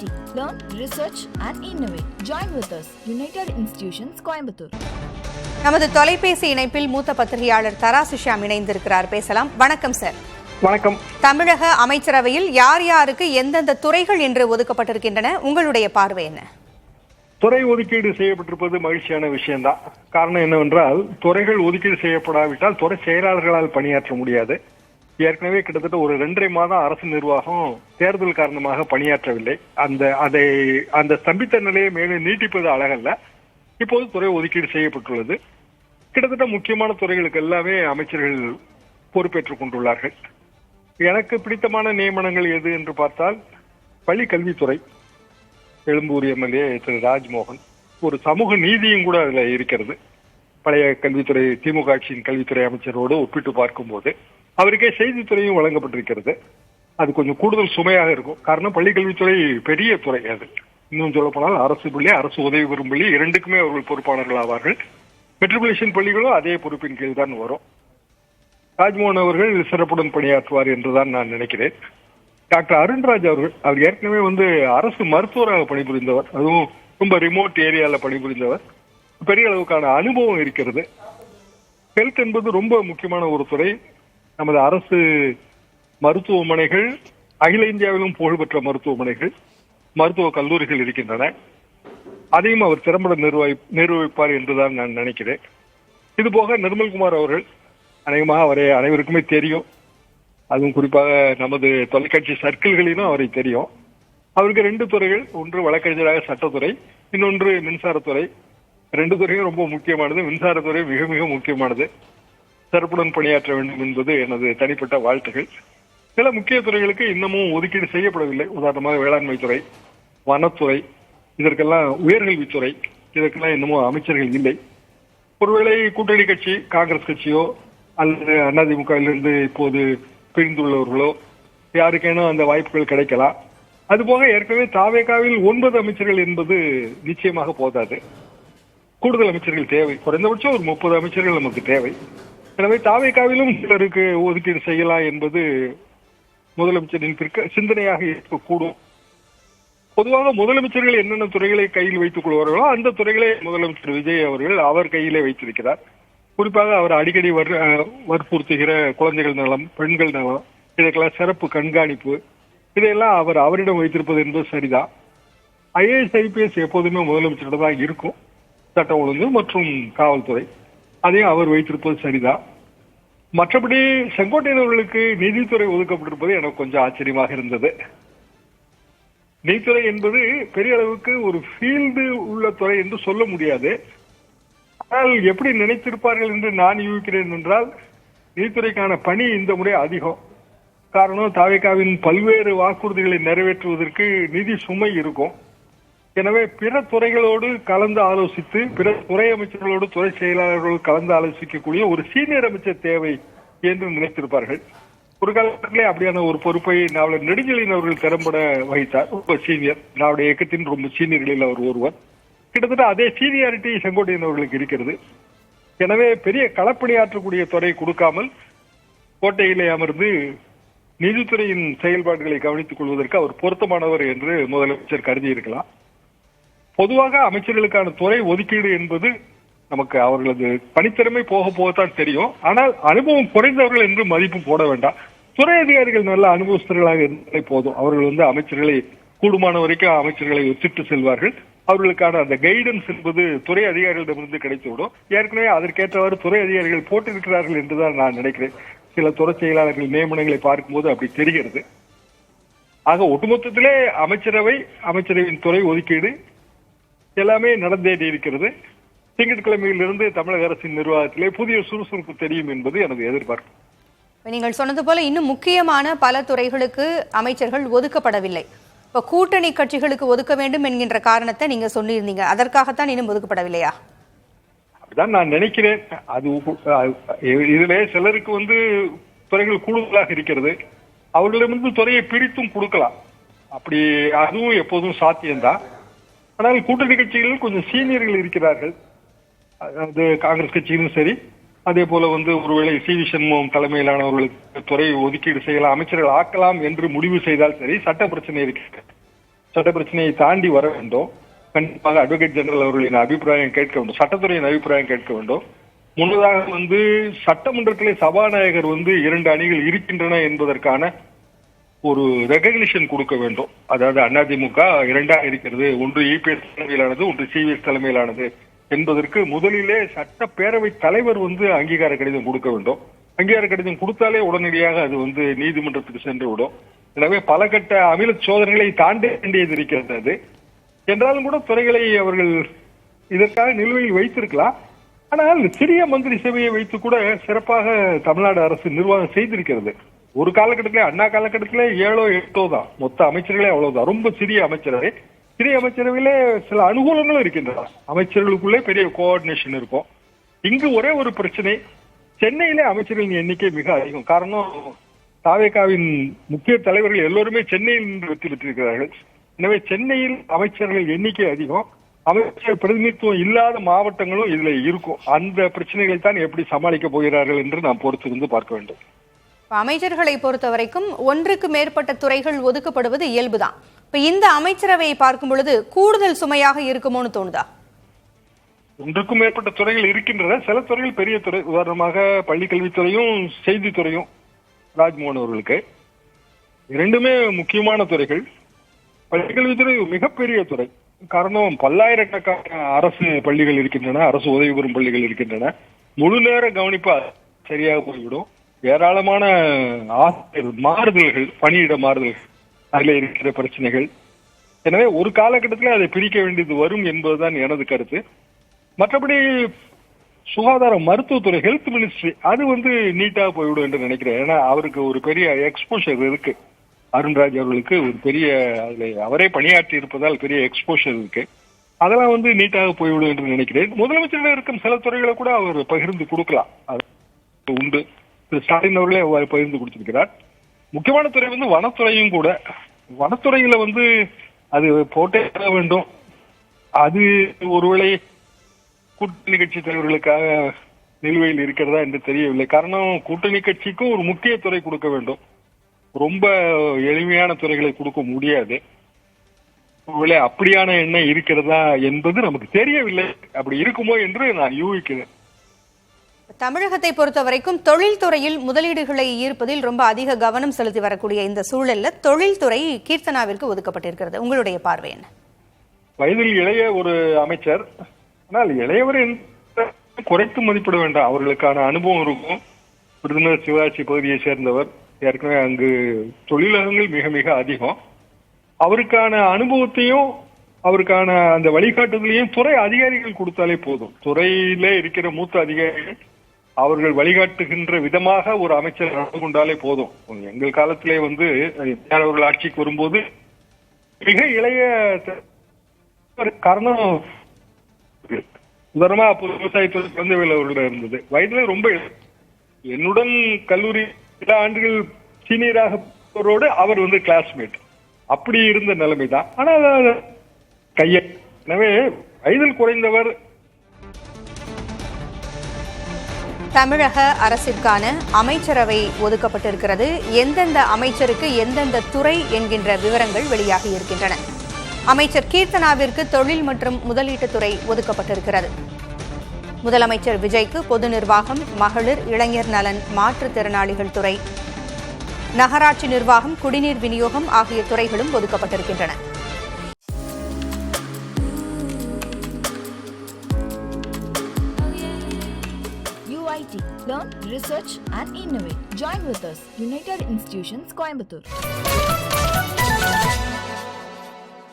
University. Learn, research and innovate. Join with us. United Institutions, Coimbatore. நமது தொலைபேசி இணைப்பில் மூத்த பத்திரிகையாளர் தராசு ஷியாம் இணைந்திருக்கிறார். பேசலாம். வணக்கம் சார். வணக்கம். தமிழக அமைச்சரவையில் யார் யாருக்கு எந்தெந்த துறைகள் என்று ஒதுக்கப்பட்டிருக்கின்றன, உங்களுடைய பார்வை என்ன? துறை ஒதுக்கீடு செய்யப்பட்டிருப்பது மகிழ்ச்சியான விஷயம்தான். காரணம் என்னவென்றால், துறைகள் ஒதுக்கீடு செய்யப்படாவிட்டால் துறை செயலாளர்களால் பணியாற்ற முடியாது. ஏற்கனவே கிட்டத்தட்ட ஒரு 2.5 மாதம் அரசு நிர்வாகம் தேர்தல் காரணமாக பணியாற்றவில்லை. அந்த ஸ்தம்பித்த நிலையை மேலும் நீட்டிப்பது அழகல்ல. இப்போது துறை ஒதுக்கீடு செய்யப்பட்டுள்ளது. கிட்டத்தட்ட முக்கியமான துறைகளுக்கு எல்லாமே அமைச்சர்கள் பொறுப்பேற்றுக் கொண்டுள்ளார்கள். எனக்கு பிடித்தமான நியமனங்கள் எது என்று பார்த்தால், பள்ளி கல்வித்துறை, எழும்பூர் எம்எல்ஏ திரு ராஜ்மோகன். ஒரு சமூக நீதியும் கூட அதுல இருக்கிறது. பழைய கல்வித்துறை திமுக ஆட்சியின் கல்வித்துறை அமைச்சரோடு ஒப்பிட்டு பார்க்கும்போது அவருக்கே செய்தித்துறையும் வழங்கப்பட்டிருக்கிறது. அது கொஞ்சம் கூடுதல் சுமையாக இருக்கும். காரணம், பள்ளி கல்வித்துறை பெரிய துறை. அது இன்னும் சொல்ல போனால் அரசு பள்ளி, அரசு உதவி பெறும் பள்ளி இரண்டுக்குமே அவர்கள் பொறுப்பாளர்கள் ஆவார்கள். மெட்ரிகுலேஷன் பள்ளிகளும் அதே பொறுப்பின் கீழ் தான் வரும். ராஜ்மோகன் அவர்கள் சிறப்புடன் பணியாற்றுவார் என்றுதான் நான் நினைக்கிறேன். டாக்டர் அருண்ராஜ் அவர் ஏற்கனவே அரசு மருத்துவராக பணிபுரிந்தவர். அதுவும் ரொம்ப ரிமோட் ஏரியால பணிபுரிந்தவர். பெரிய அளவுக்கான அனுபவம் இருக்கிறது. ஹெல்த் என்பது ரொம்ப முக்கியமான ஒரு துறை. நமது அரசு மருத்துவமனைகள், அகில இந்தியாவிலும் புகழ்பெற்ற மருத்துவமனைகள், மருத்துவ கல்லூரிகள் இருக்கின்றன. அதையும் அவர் திறம்பட நிர்வகிப்பார் என்றுதான் நான் நினைக்கிறேன். இது போக நிர்மல்குமார் அவர்கள், அநேகமாக அவரை அனைவருக்குமே தெரியும். அதுவும் குறிப்பாக நமது தொலைக்காட்சி சர்க்கிள்களிலும் அவரை தெரியும். அவருக்கு 2 துறைகள். ஒன்று வழக்கறிஞராக சட்டத்துறை, இன்னொன்று மின்சாரத்துறை. 2 துறையும் ரொம்ப முக்கியமானது. மின்சாரத்துறை மிக மிக முக்கியமானது. சிறப்புடன் பணியாற்ற வேண்டும் என்பது எனது தனிப்பட்ட வாழ்த்துகள். சில முக்கிய துறைகளுக்கு இன்னமும் ஒதுக்கீடு செய்யப்படவில்லை. உதாரணமாக வேளாண்மை துறை, வனத்துறை, இதற்கெல்லாம் உயர்கல்வித்துறை, இதற்கெல்லாம் இன்னமும் அமைச்சர்கள் இல்லை. ஒருவேளை கூட்டணி கட்சி காங்கிரஸ் கட்சியோ அல்லது அதிமுகவிலிருந்து இப்போது பிரிந்துள்ளவர்களோ யாருக்கேனும் அந்த வாய்ப்புகள் கிடைக்கலாம். அதுபோக ஏற்கனவே தாவேகாவில் 9 அமைச்சர்கள் என்பது நிச்சயமாக போதாது. கூடுதல் அமைச்சர்கள் தேவை. குறைந்தபட்சம் ஒரு 30 அமைச்சர்கள் நமக்கு தேவை. எனவே தாவேகாவிலும் சிலருக்கு ஒதுக்கீடு செய்யலாம் என்பது முதலமைச்சரின் சிந்தனையாக இருக்கக்கூடும். பொதுவாக முதலமைச்சர்கள் என்னென்ன துறைகளை கையில் வைத்துக் கொள்வார்களோ அந்த துறைகளை முதலமைச்சர் விஜய் அவர்கள் அவர் கையிலே வைத்திருக்கிறார். குறிப்பாக அவர் அடிக்கடி வற்புறுத்துகிற குழந்தைகள் நலம், பெண்கள் நலம், இதற்கெல்லாம் சிறப்பு கண்காணிப்பு, இதையெல்லாம் அவரிடம் வைத்திருப்பது என்பது சரிதான். IAS IPS எப்போதுமே முதலமைச்சரிடம் தான் இருக்கும். சட்டம் ஒழுங்கு மற்றும் காவல்துறை, அதையும் அவர் வைத்திருப்பது சரிதான். மற்றபடி செங்கோட்டையன் அவர்களுக்கு நிதித்துறை ஒதுக்கப்பட்டிருப்பது எனக்கு கொஞ்சம் ஆச்சரியமாக இருந்தது. நிதித்துறை என்பது பெரிய அளவுக்கு ஒரு ஃபீல்டு உள்ள துறை என்று சொல்ல முடியாது. ஆனால் எப்படி நினைத்திருப்பார்கள் என்று நான் யூகிக்கிறேன் என்றால், நிதித்துறைக்கான பணி இந்த முறை அதிகம். காரணம், தாவேகாவின் பல்வேறு வாக்குறுதிகளை நிறைவேற்றுவதற்கு நிதி சுமை இருக்கும். எனவே பிற துறைகளோடு கலந்து ஆலோசித்து, பிற துறை அமைச்சர்களோடு துறை செயலாளர்களோடு கலந்து ஆலோசிக்கக்கூடிய ஒரு சீனியர் அமைச்சர் தேவை என்று நினைத்திருப்பார்கள். ஒரு காலத்திலே அப்படியான ஒரு பொறுப்பை நாவலர் நெடுஞ்செழியன் அவர்கள் திறம்பட வகித்தார். ரொம்ப சீனியர், திராவிட இயக்கத்தின் ரொம்ப சீனியர்களில் அவர் ஒருவர். கிட்டத்தட்ட அதே சீனியாரிட்டி செங்கோட்டையன் அவர்களுக்கு இருக்கிறது. எனவே பெரிய களப்பணியாற்றக்கூடிய துறை கொடுக்காமல் கோட்டையிலே அமர்ந்து நிதித்துறையின் செயல்பாடுகளை கவனித்துக் கொள்வதற்கு அவர் பொருத்தமானவர் என்று முதலமைச்சர் கருதி இருக்கலாம். பொதுவாக அமைச்சர்களுக்கான துறை ஒதுக்கீடு என்பது நமக்கு அவர்களது பணித்திறமை போக போகத்தான் தெரியும். ஆனால் அனுபவம் குறைந்தவர்கள் என்று மதிப்பு போட வேண்டாம். துறை அதிகாரிகள் நல்ல அனுபவஸ்தர்களாக இருந்தாலே போதும். அவர்கள் அமைச்சர்களை கூடுமான வரைக்கும் அமைச்சர்களை ஒத்திட்டு செல்வார்கள். அவர்களுக்கான அந்த கைடன்ஸ் என்பது துறை அதிகாரிகளிடமிருந்து கிடைத்துவிடும். ஏற்கனவே அதற்கேற்றவாறு துறை அதிகாரிகள் போட்டிருக்கிறார்கள் என்றுதான் நான் நினைக்கிறேன். சில துறை செயலாளர்கள் நியமனங்களை பார்க்கும்போது அப்படி தெரிகிறது. ஆக ஒட்டுமொத்தத்திலே அமைச்சரவையின் துறை ஒதுக்கீடு எல்லாமே நடந்தேறி இருக்கிறது. திங்கட்கிழமையிலிருந்து தமிழக அரசின் நிர்வாகத்திலே புதிய சுறுசுறுப்பு தெரியும் என்பது எனது எதிர்பார்ப்பு. நீங்கள் சொன்னது போல இன்னும் முக்கியமான பல துறைகளுக்கு அமைச்சர்கள் ஒதுக்கப்படவில்லை. இப்ப கூட்டணி கட்சிகளுக்கு ஒதுக்க வேண்டும் என்கின்ற காரணத்தை நீங்க சொல்லியிருந்தீங்க. அதற்காகத்தான் இன்னும் ஒதுக்கப்படவில்லையா? அப்படிதான் நான் நினைக்கிறேன். இதுல சிலருக்கு துறைகள் கூடுதலாக இருக்கிறது. அவர்களிடமிருந்து துறையை பிரித்தும் கொடுக்கலாம். அப்படி அதுவும் எப்போதும் சாத்தியம்தான். ஆனால் கூட்டணி கட்சிகளில் கொஞ்சம் சீனியர்கள் இருக்கிறார்கள். அது காங்கிரஸ் கட்சியிலும் சரி, அதே போல ஒருவேளை சி.வி. சண்முகம் தலைமையிலானவர்களுக்கு துறை ஒதுக்கீடு செய்யலாம், அமைச்சர்கள் ஆக்கலாம் என்று முடிவு செய்தால் சரி, சட்ட பிரச்சனை இருக்கு. சட்ட பிரச்சனையை தாண்டி வர வேண்டும். கண்டிப்பாக அட்வொகேட் ஜெனரல் அவர்களின் அபிப்பிராயம் கேட்க வேண்டும், சட்டத்துறையின் அபிப்பிராயம் கேட்க வேண்டும். முன்னதாக சட்டமன்றத்திலே சபாநாயகர் 2 அணிகள் இருக்கின்றன என்பதற்கான ஒரு ரெகக்னிஷன் கொடுக்க வேண்டும். அதாவது அதிமுக 2ஆக இருக்கிறது, ஒன்று இபிஎஸ் தலைமையிலானது, ஒன்று சிவிஎஸ் தலைமையிலானது என்பதற்கு முதலிலே சட்டப்பேரவை தலைவர் அங்கீகார கடிதம் கொடுக்க வேண்டும். அங்கீகார கடிதம் கொடுத்தாலே உடனடியாக அது நீதிமன்றத்துக்கு சென்று விடும். எனவே பல கட்ட அமில சோதனைகளை தாண்ட வேண்டியது இருக்கிறது. அது என்றாலும் கூட துறைகளை அவர்கள் இதற்காக நிலுவையில் வைத்திருக்கலாம். ஆனால் சிறிய மந்திரி சபையை வைத்து கூட சிறப்பாக தமிழ்நாடு அரசு நிர்வாகம் செய்திருக்கிறது. ஒரு காலகட்டத்திலே அண்ணா காலகட்டத்திலே 7 8 தான் மொத்த அமைச்சர்களே, அவ்வளவுதான். ரொம்ப சிறிய அமைச்சரவை. சிறிய அமைச்சரவையிலே சில அனுகூலங்களும் இருக்கின்றன. அமைச்சர்களுக்குள்ளே பெரிய கோஆர்டினேஷன் இருக்கும். இங்கு ஒரே ஒரு பிரச்சனை, சென்னையிலே அமைச்சர்களின் எண்ணிக்கை மிக அதிகம். காரணம், தாவேகாவின் முக்கிய தலைவர்கள் எல்லோருமே சென்னையில் நின்று வெற்றி பெற்றிருக்கிறார்கள். எனவே சென்னையில் அமைச்சர்கள் எண்ணிக்கை அதிகம். அமைச்சர் பிரதிநிதித்துவம் இல்லாத மாவட்டங்களும் இதுல இருக்கும். அந்த பிரச்சனைகளை தான் எப்படி சமாளிக்க போகிறார்கள் என்று நாம் பொறுத்திருந்து பார்க்க வேண்டும். அமைச்சர்களை பொறுத்த வரைக்கும் ஒன்றுக்கு மேற்பட்ட துறைகள் ஒதுக்கப்படுவது இயல்புதான். இப்ப இந்த அமைச்சரவையை பார்க்கும் பொழுது கூடுதல் சுமையாக இருக்குமோன்னு தோணுதா? ஒன்றுக்கும் மேற்பட்ட துறைகள் இருக்கின்றன. சில துறைகள் பெரிய துறை, உதாரணமாக பள்ளிக்கல்வித்துறையும் செய்தித்துறையும் ராஜ்மோகன் அவர்களுக்கு 2மே முக்கியமான துறைகள். பள்ளிக்கல்வித்துறை மிகப்பெரிய துறை. காரணம், பல்லாயிரக்கணக்கான அரசு பள்ளிகள் இருக்கின்றன, அரசு உதவி பெறும் பள்ளிகள் இருக்கின்றன. முழு நேர கவனிப்பு சரியாக போய்விடும். ஏராளமான ஆசிரியர் மாறுதல்கள், பணியிட மாறுதல்கள், அதில் இருக்கிற பிரச்சனைகள். எனவே ஒரு காலகட்டத்தில் அதை பிரிக்க வேண்டியது வரும் என்பதுதான் எனது கருத்து. மற்றபடி சுகாதார மருத்துவத்துறை, ஹெல்த் மினிஸ்ட்ரி, அது நீட்டாக போய்விடும் என்று நினைக்கிறேன். ஏன்னா அவருக்கு ஒரு பெரிய எக்ஸ்போஷர் இருக்கு. அருண்ராஜ் அவர்களுக்கு ஒரு பெரிய, அதில் அவரே பணியாற்றி இருப்பதால் பெரிய எக்ஸ்போஷர் இருக்கு. அதெல்லாம் நீட்டாக போய்விடும் என்று நினைக்கிறேன். முதலமைச்சரிடம் இருக்கும் சில துறைகளை கூட அவர் பகிர்ந்து கொடுக்கலாம், அது உண்டு. திரு ஸ்டாலின் அவர்களே பகிர்ந்து கொடுத்திருக்கிறார். முக்கியமான துறை வனத்துறையும் கூட. வனத்துறையில அது போட்டே வர வேண்டும். அது ஒருவேளை கூட்டணி கட்சி தலைவர்களுக்காக நிலுவையில் இருக்கிறதா என்று தெரியவில்லை. காரணம், கூட்டணி கட்சிக்கும் ஒரு முக்கிய துறை கொடுக்க வேண்டும். ரொம்ப எளிமையான துறைகளை கொடுக்க முடியாது. ஒருவேளை அப்படியான எண்ணம் இருக்கிறதா என்பது நமக்கு தெரியவில்லை. அப்படி இருக்குமோ என்று நான் யூகிக்கிறேன். தமிழகத்தை பொறுத்த வரைக்கும் தொழில்துறையில் முதலீடுகளை ஈர்ப்பதில் ரொம்ப அதிக கவனம் செலுத்தி வரக்கூடிய இந்த சூழல்ல தொழில்துறை கீர்த்தனாவிற்கு ஒதுக்கப்பட்டிருக்கிறது. உங்களுடைய பார்வை என்ன? வயதில் இளைய ஒரு அமைச்சர், ஆனால் இளையவர் குறைத்து மதிப்பிட வேண்டாம். அவர்களுக்கான அனுபவம் இருக்கும். விருதுநகர் சிவாஜி பகுதியை சேர்ந்தவர். ஏற்கனவே அங்கு தொழிலகங்கள் மிக மிக அதிகம். அவருக்கான அனுபவத்தையும் அவருக்கான அந்த வழிகாட்டுதலையும் துறை அதிகாரிகள் கொடுத்தாலே போதும். துறையிலே இருக்கிற மூத்த அதிகாரிகள் அவர்கள் வழிகாட்டுகின்ற விதமாக ஒரு அமைச்சர் நடந்து கொண்டாலே போதும். எங்கள் காலத்திலே அவர்கள் ஆட்சிக்கு வரும்போது மிக இளைய காரணம், உதாரணமா அப்போது விவசாயத்துறை குழந்தைவேல் அவர்களிடம் இருந்தது. வயதுல ரொம்ப என்னுடன் கல்லூரி 2 ஆண்டுகள் சீனியராக அவர் கிளாஸ்மேட். அப்படி இருந்த நிலைமைதான். ஆனால் எனவே வயதில் குறைந்தவர். தமிழக அரசிற்கான அமைச்சரவை ஒதுக்கப்பட்டிருக்கிறது. எந்தெந்த அமைச்சருக்கு எந்தெந்த துறை என்கின்ற விவரங்கள் வெளியாகி இருக்கின்றன. அமைச்சர் கீர்த்தனாவிற்கு தொழில் மற்றும் முதலீட்டுத்துறை ஒதுக்கப்பட்டிருக்கிறது. முதலமைச்சர் விஜய்க்கு பொது நிர்வாகம், மகளிர், இளைஞர் நலன், மாற்றுத்திறனாளிகள் துறை, நகராட்சி நிர்வாகம், குடிநீர் விநியோகம் ஆகிய துறைகளும் ஒதுக்கப்பட்டிருக்கின்றன. UIT. Learn, research and innovate. Join with us. United Institutions, Coimbatore.